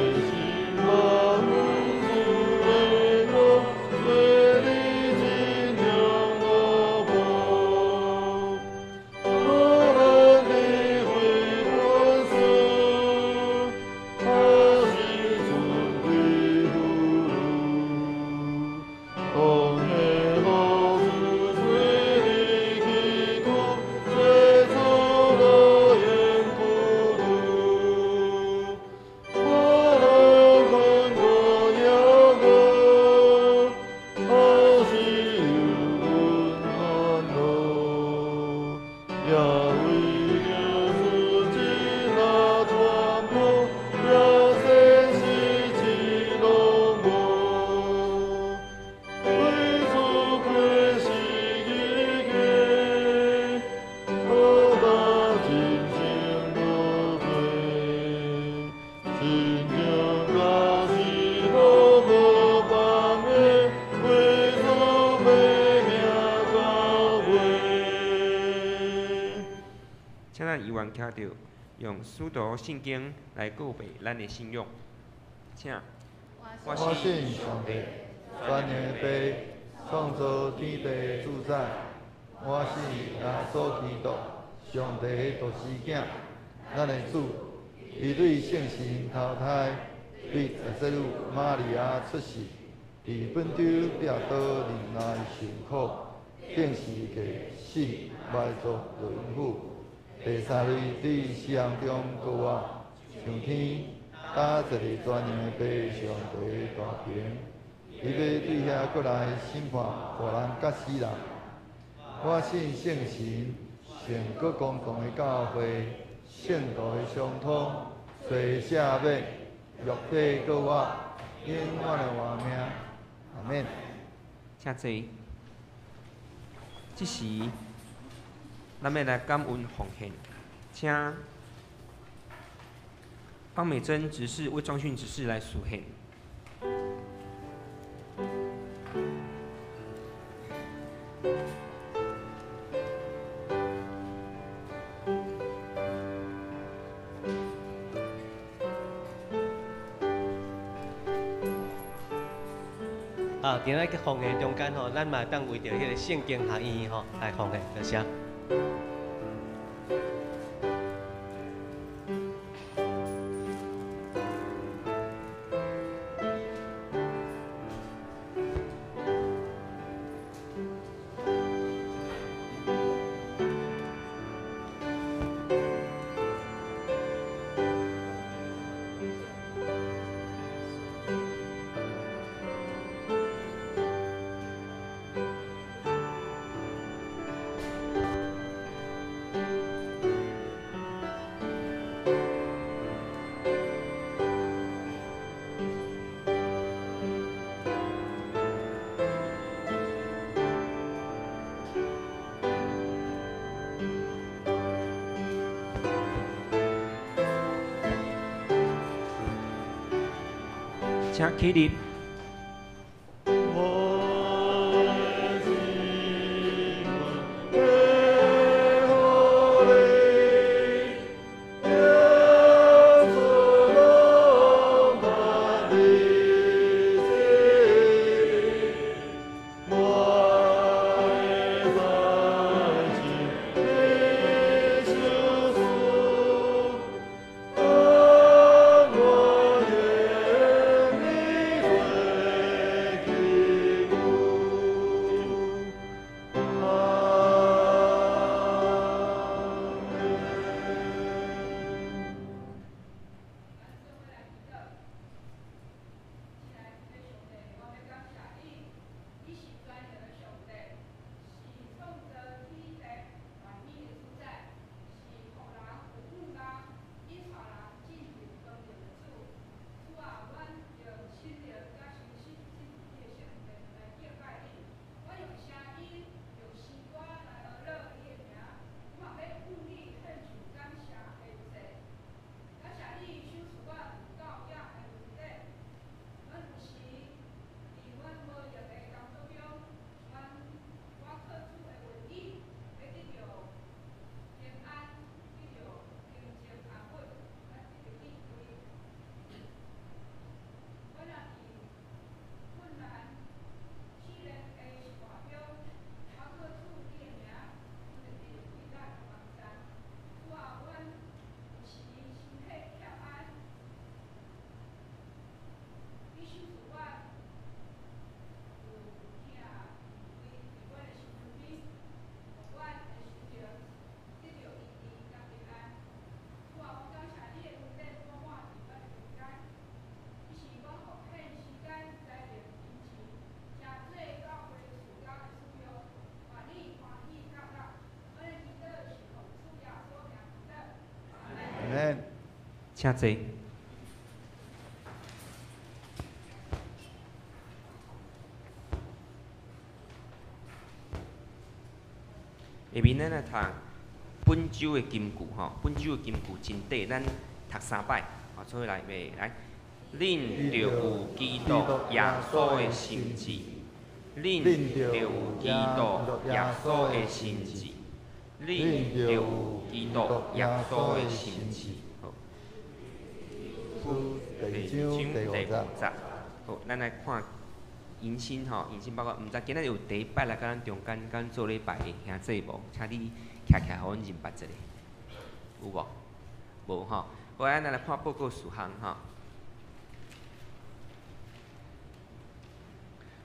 信仰甲是好无放的，为所命到尾。请咱议员听到，用书读圣经来告白咱的信仰。请。我信上帝，全能的父，创造天地主宰。我信耶稣基督，上帝的独生子，咱的主，伊对圣神投胎，对十字女玛利亚出世，伫本州掠倒人来受苦，定是个死，埋葬入阴府。第三日伫死人中复活，上天。打一个全能的父上帝大权，伊要对遐过来审判活人甲死人。我信圣神，圣国公共的教会，圣道的相通，罪赦免，肉体搁活，永远的活命。阿免。请坐。这时，咱要来感恩奉献，请方美珍执事为庄训执事来赎献。今仔个奉献中间吼，咱嘛当为着迄个圣经学院吼来奉献，多谢。请起立。请坐。下面咱来读本周的金句吼，本周的金句真短，咱读3摆。做伙来背来。恁着有基督耶稣的神迹，恁着有基督耶稣的神迹，恁着有基督耶稣的神迹。好，第5章。好，咱来看迎新吼，迎新报告。毋知今仔有第一摆来甲咱中间敢做礼拜的兄弟无？请你徛徛，互阮认捌一下，有无？无吼。好，咱来看报告事项吼。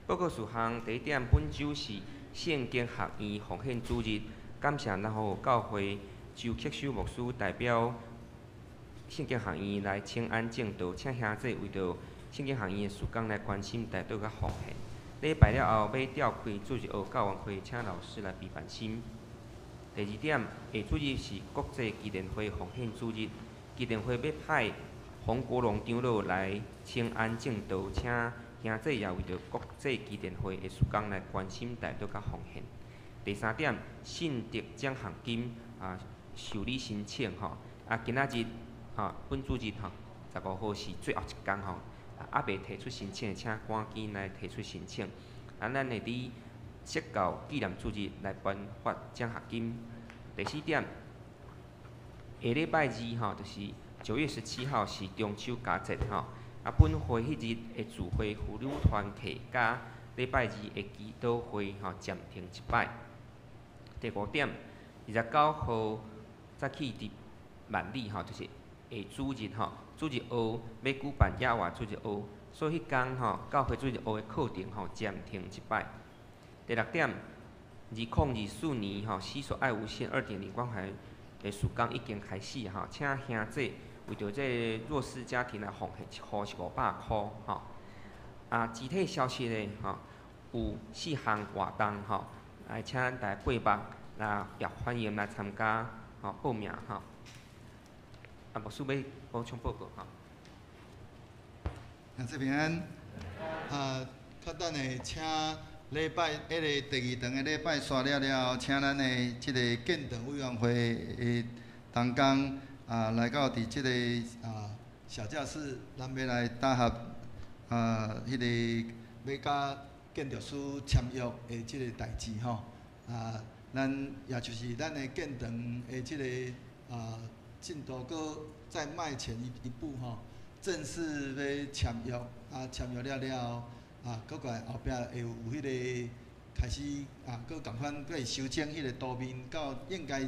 报告事项第一点，本周是圣经学院奉献主日，感谢咱好教会周克修牧师代表圣经学院来请安正道，请兄弟为着圣经学院的事工来关心代祷甲奉献。礼拜了后要召开主日学教员会，请老师来备办心。第二点，下主日是国际纪念会奉献主日，纪念会要派洪国龙长老来请安正道，请兄弟也为着国际纪念会的事工来关心代祷甲奉献。第三点，信德奖学金受理申请吼，今仔日本主日15号是最后一天吼，还未提出申请，请赶紧来提出申请。咱会伫设教纪念主日来颁发奖学金。第四点，下礼拜二就是9月17号是中秋佳节吼。本会迄日的聚会妇女团契甲礼拜二的祈祷会暂停一摆。第5点，29号早起伫万里就是下主日主日学要举办野外主日学，所以迄天教会主日学的课程暂停一摆。第6点，2024年洗刷爱无限2.0关怀的事工已经开始请兄弟为着这弱势家庭来奉献1户是500块集体消息咧有4项活动来请咱大家过目，也欢迎来参加报名牧师要补充报告这边较等下请礼拜第2堂的礼拜刷了了，请咱的即个建堂委员会的同工来到伫即个小教室，咱要来搭合迄个要甲建筑师签约的即个代志吼咱也就是咱的建堂的即个进度，搁再迈前一步正式要签约签约了了搁过来后壁会有迄个开始搁共款搁会修正迄个图面，到应该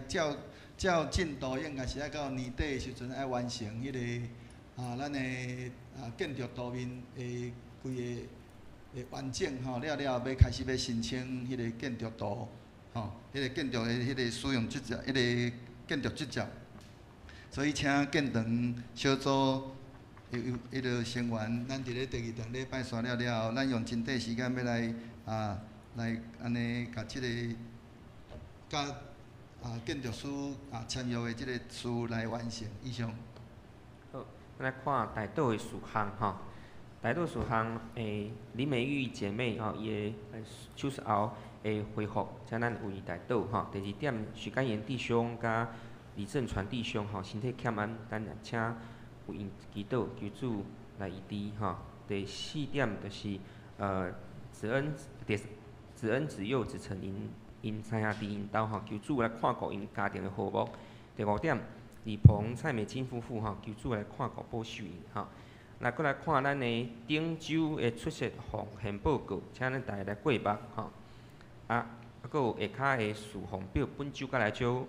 照进度应该是要到年底的时阵爱完成迄个咱的建筑图面的规个的完整了了，要开始要申请迄个建筑图迄个建筑的迄个使用执照，迄个建筑执照。所以请建堂小组迄个成员，咱伫咧第2堂礼拜刷了了后，咱用真短时间要来来安尼甲即个甲建筑师签约的即个事来完成。以上。好，咱来看大岛的事项大岛事项林美玉姐妹伊的手术后会恢复，请咱为大岛第2点，徐干言弟兄甲李正传弟兄身体欠安，咱也请为因祈祷求主来医治第4点就是子恩子佑子承因三兄弟因兜求主来看顾因家庭的和睦。第5点，李鹏蔡美金夫妇求主来看顾保守因来搁来看咱的顶周的出席奉献报告，请咱大家来过目搁有下骹的事项表，本周甲来少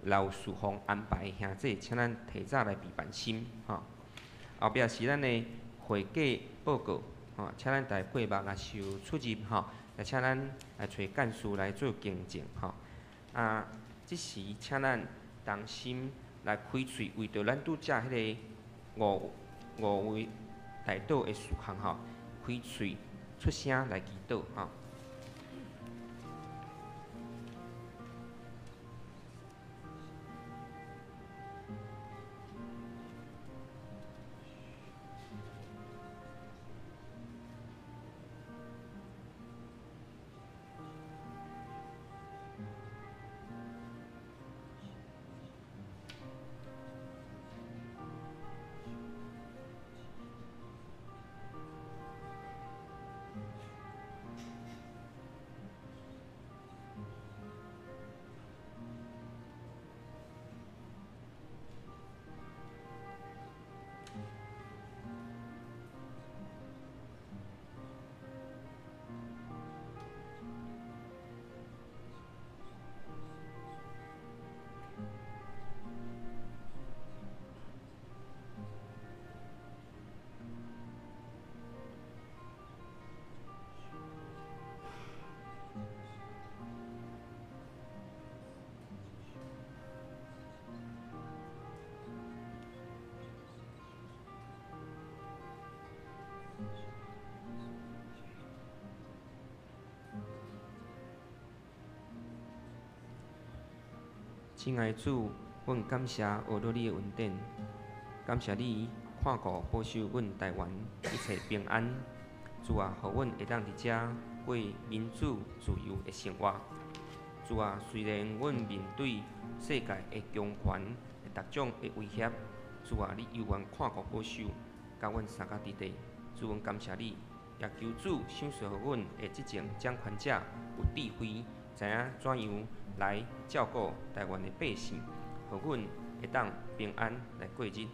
留事项安排的兄弟，请咱提早来备办心后壁是咱的会计报告请咱大家过目，若是有出入也请咱来找干事来做更正即时请咱同心来开喙，为着咱拄则迄个五位大岛的事项开喙出声来祈祷亲爱的主，阮感谢学到你的恩典，感谢你看顾保守阮台湾一切平安。主啊，互阮会当伫遮过民主自由的生活。主啊，虽然阮面对世界的强权、各种的威胁，主啊，你犹原看顾保守，甲阮三家伫地。主，阮感谢你，也求主赏赐互阮的即种掌权者有智慧，知影怎样来照顾台湾的百姓，互阮会当平安来过日。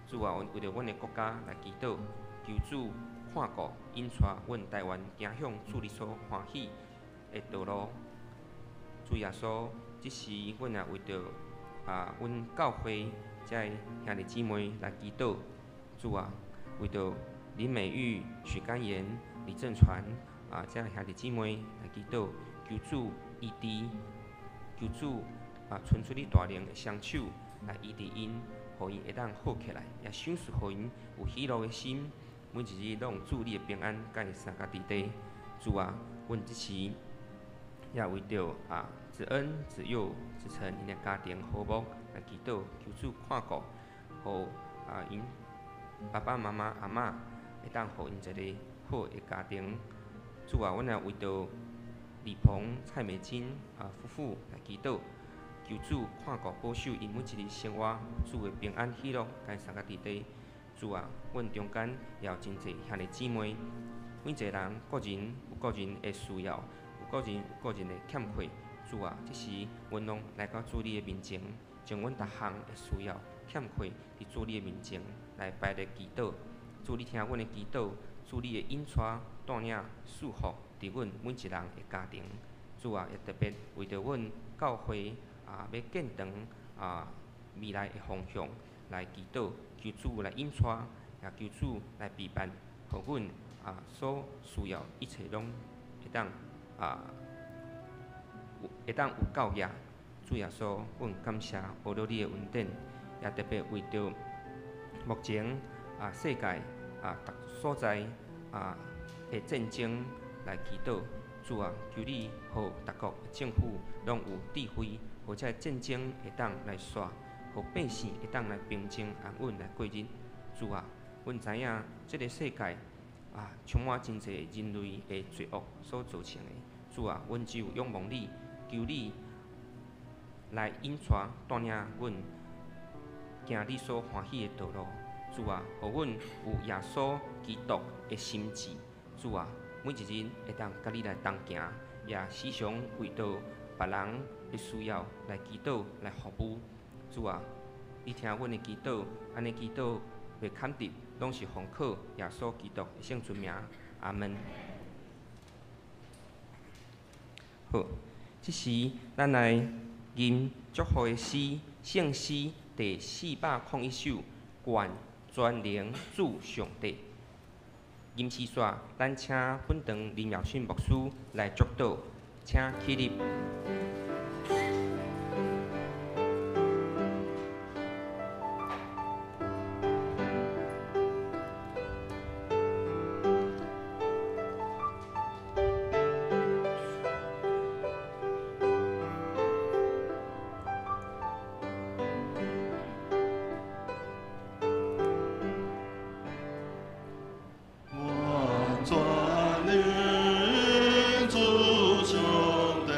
主啊，为着阮的国家来祈祷，求主看顾引带阮台湾行向主你所欢喜的道路。主耶稣，即时阮也为着阮教会遮兄弟姊妹来祈祷。主啊，为着林美玉、许甘言、李正传遮兄弟姊妹来祈祷，求主医治，求主伸出你大能的双手来医治因，互因会当好起来，也赏赐互因有喜乐的心，每一日拢有主你的平安，甲因三家伫地。主啊，阮即时也为着子恩、子佑、子成因的家庭和睦来祈祷，求主看顾，互因爸爸妈妈、阿嬷会当互因一个好的家庭。主啊，阮也为着李鹏、蔡美金夫妇来祈祷，求主看顾保守因每一日生活，主的平安喜乐，甲因三家伫地。主啊，阮中间也有真侪兄弟姊妹，每一个人个人有个人的需要，有个人有个人的欠缺。主啊，即时阮拢来到主你的面前，将阮逐项的需要、欠缺伫主你的面前来摆列祈祷。主你听阮的祈祷，主你的引带带领祝福伫阮每一人的家庭。主啊，也特别为着阮教会要建堂未来的方向来祈祷，求主来引带，也求主来陪伴，互阮所需要一切拢会当有够额。主耶稣，阮感谢学到你的恩典，也特别为着目前世界逐所在的战争来祈祷。主啊，求你互各国政府拢有智慧，互这战争会当来煞，互百姓会当来平静安稳来过日。主啊，阮知影这个世界充满真侪人类的罪恶所造成的。主啊，阮只有仰望你，求你来引带带领阮行你所欢喜的道路。主啊，互阮有耶稣基督的心志。主啊，每一日会当甲你来同行，也时常为着别人的需要来祈祷来服务。主啊，你听阮的祈祷，安尼祈祷袂坎得，拢是奉靠耶稣基督的圣尊名。阿门。好，即时咱来吟祝福的诗，圣诗第401首，愿全能主上帝。吟诗煞，咱请本堂林耀训牧师来祝祷，请起立。全能主上帝。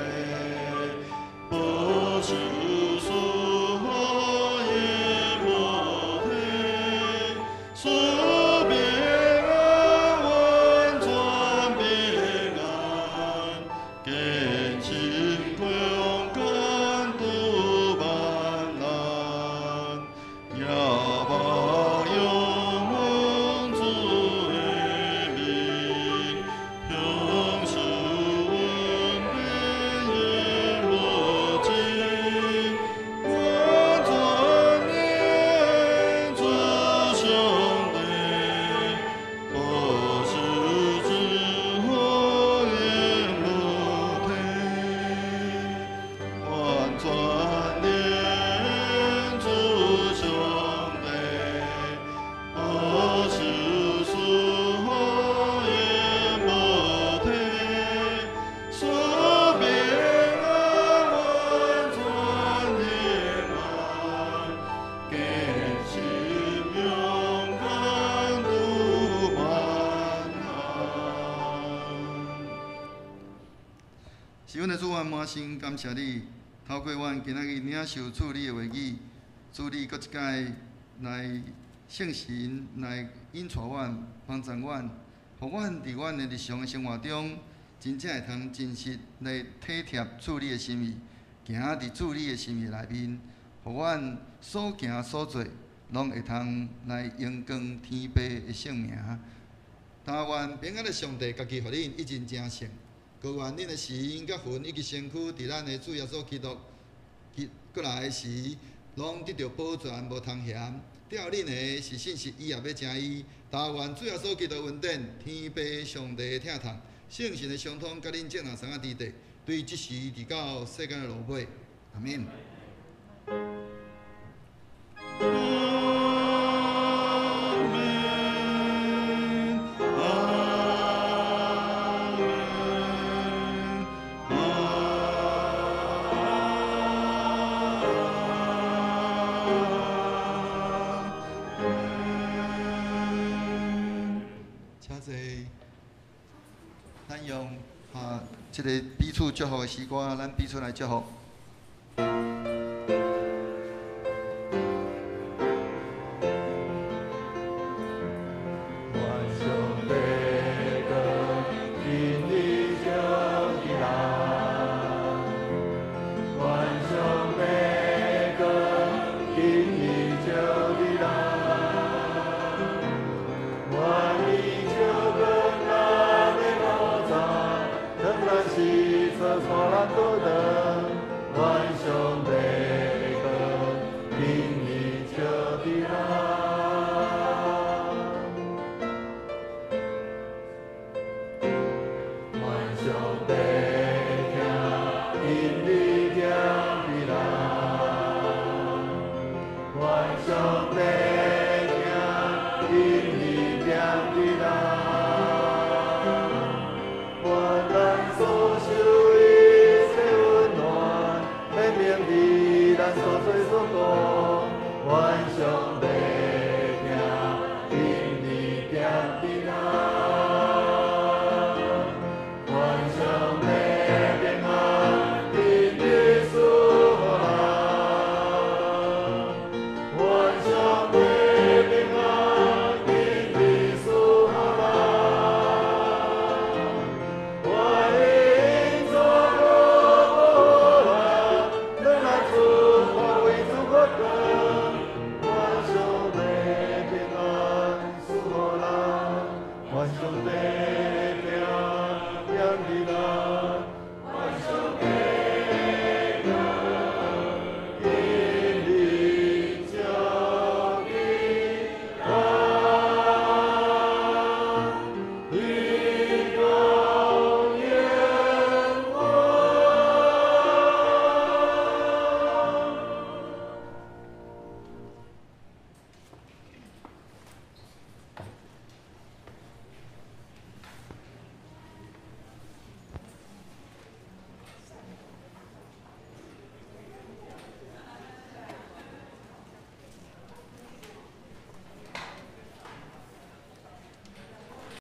满心感谢你，透过阮今仔日领受主你的话语，主你搁一摆来圣神来引带阮、帮助阮，互阮伫阮的日常的生活中，真正会通真实来体贴主你的心意，行伫主你的心意内面，互阮所行所做，拢会通来荣光天父的圣名。但愿平安的上帝家己互恁一真正圣。高愿恁的神、甲魂以及身躯，伫咱的主耶稣基督过来的时，拢得到保全，无通嫌。吊恁的是信息以后要正义。但愿主耶稣基督恩典、天父上帝的疼痛、圣神的相通，甲恁正人三个伫地，对即时直到世间的落尾。阿免。咱用这个彼此祝福的诗歌，咱彼此来祝福。